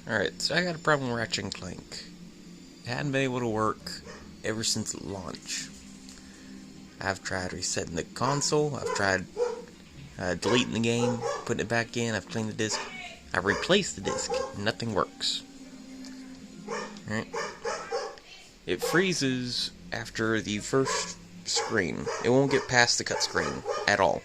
Alright, so I got a problem with Ratchet and Clank. It hadn't been able to work ever since launch. I've tried resetting the console, I've tried deleting the game, putting it back in, I've cleaned the disc, I've replaced the disc, nothing works. Alright. It freezes after the first screen. It won't get past the cut screen at all.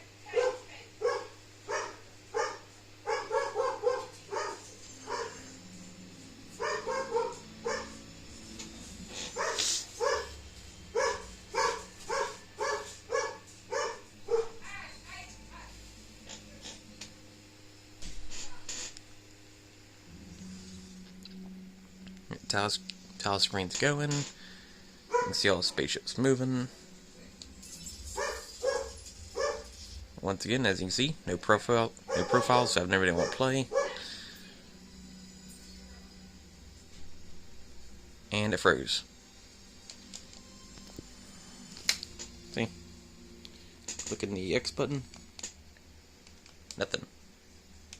Tile screen's going. You can see all the spaceships moving. Once again, as you can see, no profile, so I've never done want to play. And it froze. See? Clicking the X button. Nothing.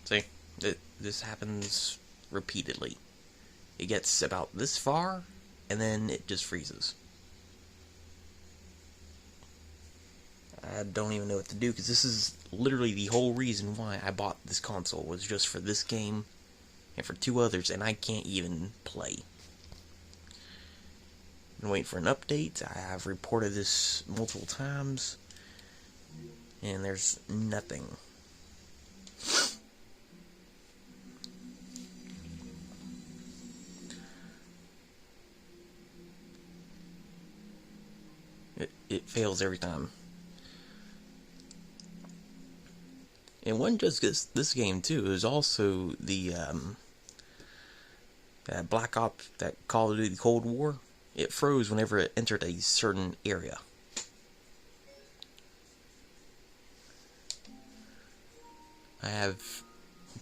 See? This happens repeatedly. It gets about this far, and then it just freezes. I don't even know what to do, because this is literally the whole reason why I bought this console, was just for this game, and for 2 others, and I can't even play. I'm waiting for an update. I have reported this multiple times, and there's nothing. It fails every time. And wasn't just this game too. It was also the that Black Ops, that Call of Duty Cold War. It froze whenever it entered a certain area. I have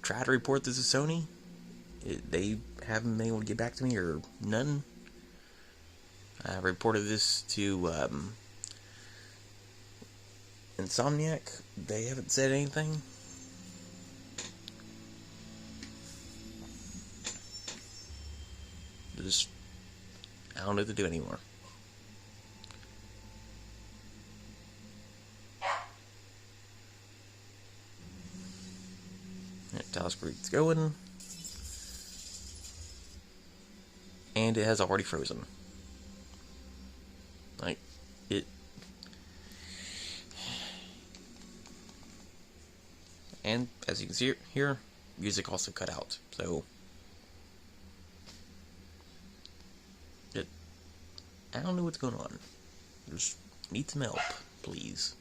tried to report this to Sony. They haven't been able to get back to me, or none. I reported this to Insomniac. They haven't said anything. Just, I don't know what to do anymore. Tile screen's going. And it has already frozen. Like, it... And, as you can see here, music also cut out, so... I don't know what's going on. Just need some help, please.